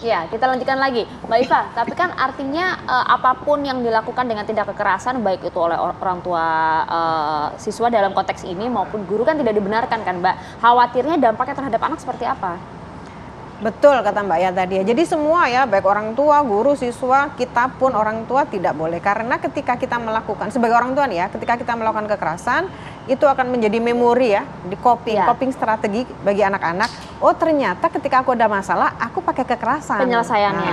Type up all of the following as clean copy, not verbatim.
Ya, kita lanjutkan lagi, Mbak Iva. Tapi kan artinya apapun yang dilakukan dengan tindak kekerasan, baik itu oleh orang tua siswa dalam konteks ini maupun guru kan tidak dibenarkan kan, Mbak. Khawatirnya dampaknya terhadap anak seperti apa? Betul kata Mbak ya tadi ya. Jadi semua ya, baik orang tua, guru, siswa, kita pun orang tua tidak boleh. Karena ketika kita melakukan, sebagai orang tua nih ya, ketika kita melakukan kekerasan, itu akan menjadi memori ya, di coping strategi bagi anak-anak. Oh ternyata ketika aku ada masalah, aku pakai kekerasan. Penyelesaiannya.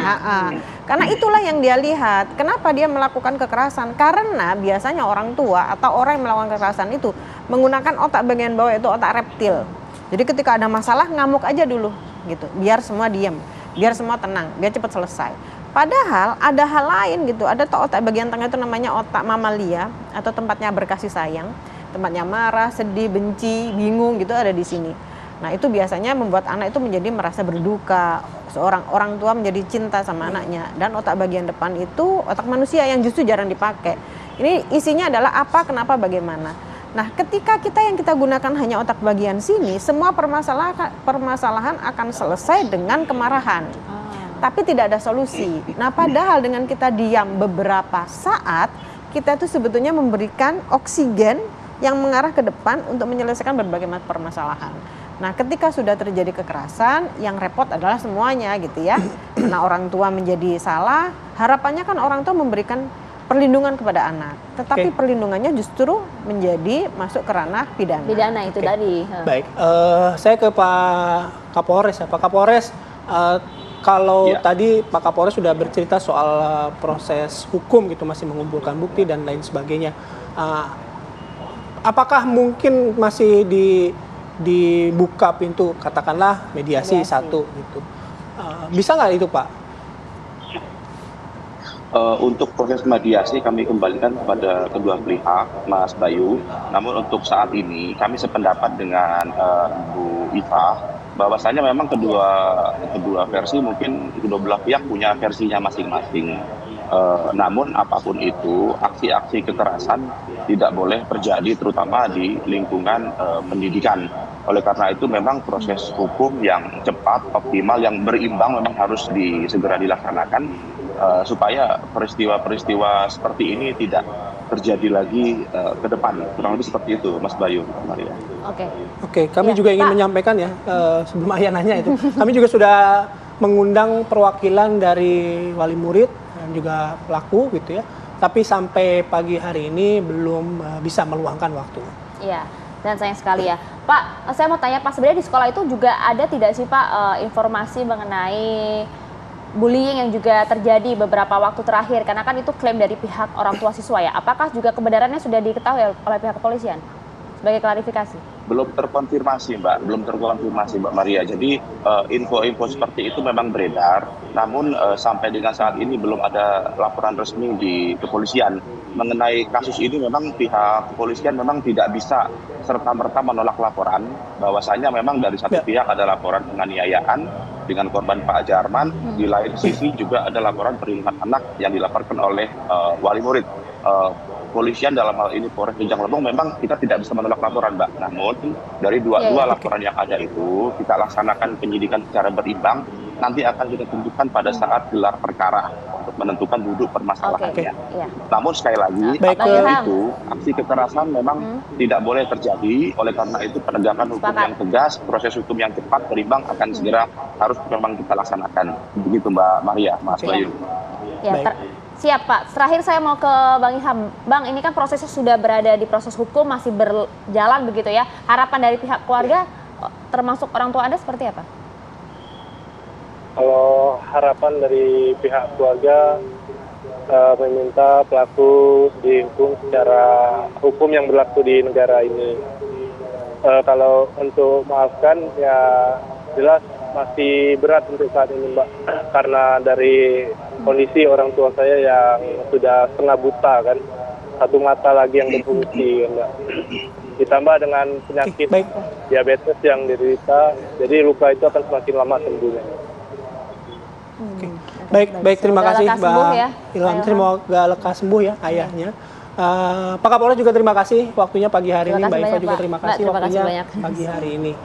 Karena itulah yang dia lihat. Kenapa dia melakukan kekerasan? Karena biasanya orang tua atau orang yang melakukan kekerasan itu menggunakan otak bagian bawah, itu otak reptil. Jadi ketika ada masalah, ngamuk aja dulu gitu, biar semua diam, biar semua tenang, biar cepat selesai. Padahal ada hal lain gitu, ada otak bagian tengah itu namanya otak mamalia atau tempatnya berkasih sayang, tempatnya marah, sedih, benci, bingung gitu ada di sini. Nah itu biasanya membuat anak itu menjadi merasa berduka, seorang orang tua menjadi cinta sama anaknya. Dan otak bagian depan itu otak manusia yang justru jarang dipakai. Ini isinya adalah apa, kenapa, bagaimana. Nah, ketika yang kita gunakan hanya otak bagian sini, semua permasalahan akan selesai dengan kemarahan. Tapi tidak ada solusi. Nah, padahal dengan kita diam beberapa saat, kita itu sebetulnya memberikan oksigen yang mengarah ke depan untuk menyelesaikan berbagai macam permasalahan. Nah, ketika sudah terjadi kekerasan, yang repot adalah semuanya gitu ya. Nah, orang tua menjadi salah, harapannya kan orang tua memberikan perlindungan kepada anak, tetapi perlindungannya justru menjadi masuk ke ranah pidana. Pidana itu tadi. Baik, saya ke Pak Kapolres ya. Pak Kapolres, kalau tadi Pak Kapolres sudah bercerita soal proses hukum gitu, masih mengumpulkan bukti dan lain sebagainya. Apakah mungkin masih dibuka pintu, katakanlah mediasi satu gitu? Bisa nggak itu Pak? Untuk proses mediasi kami kembalikan kepada kedua pihak, Mas Bayu. Namun untuk saat ini kami sependapat dengan Bu Iva bahwasanya memang kedua versi, mungkin kedua belah pihak punya versinya masing-masing. Namun apapun itu, aksi-aksi kekerasan tidak boleh terjadi terutama di lingkungan pendidikan. Oleh karena itu memang proses hukum yang cepat, optimal, yang berimbang memang harus segera dilaksanakan supaya peristiwa-peristiwa seperti ini tidak terjadi lagi ke depan. Kurang lebih seperti itu, Mas Bayu, Maria. Oke, kami juga ingin menyampaikan ya, sebelum Ayah nanya itu, kami juga sudah mengundang perwakilan dari wali murid dan juga pelaku gitu ya. Tapi sampai pagi hari ini belum bisa meluangkan waktu. Iya, dan sayang sekali ya. Pak, saya mau tanya, Pak, sebenarnya di sekolah itu juga ada tidak sih Pak informasi mengenai bullying yang juga terjadi beberapa waktu terakhir, karena kan itu klaim dari pihak orang tua siswa ya. Apakah juga kebenarannya sudah diketahui oleh pihak kepolisian? Sebagai klarifikasi. Belum terkonfirmasi Mbak Maria. Jadi info-info seperti itu memang beredar, namun sampai dengan saat ini belum ada laporan resmi di kepolisian. Mengenai kasus ini memang pihak kepolisian memang tidak bisa serta-merta menolak laporan, bahwasanya memang dari satu pihak ada laporan penganiayaan dengan korban Pak Jarman, di lain sisi juga ada laporan perlindungan anak yang dilaporkan oleh wali murid. Kepolisian dalam hal ini Polres Rejang Lebong memang kita tidak bisa menolak laporan, Mbak. Namun dari dua laporan yang ada itu kita laksanakan penyidikan secara berimbang. Nanti akan kita tentukan pada saat gelar perkara untuk menentukan duduk permasalahannya. Namun sekali lagi, apapun itu, aksi kekerasan memang tidak boleh terjadi. Oleh karena itu penegakan hukum yang tegas, proses hukum yang cepat, berimbang akan segera harus memang kita laksanakan. Begitu Mbak Maria, Mas Bayu. Siap Pak. Terakhir saya mau ke Bang Ilham. Bang, ini kan prosesnya sudah berada di proses hukum, masih berjalan begitu ya. Harapan dari pihak keluarga, termasuk orang tua Anda seperti apa? Kalau harapan dari pihak keluarga meminta pelaku dihukum secara hukum yang berlaku di negara ini. Kalau untuk maafkan ya jelas masih berat untuk saat ini Mbak, karena dari kondisi orang tua saya yang sudah setengah buta kan, satu mata lagi yang berfungsi Mbak. Ditambah dengan penyakit diabetes yang diderita, jadi luka itu akan semakin lama sembuhnya. Baik, terima kasih Mbak Ilham. Semoga lekas sembuh ya ayahnya. Pak Kapolres juga terima kasih waktunya pagi hari ini, Mbak Iva juga terima kasih waktunya pagi hari ini.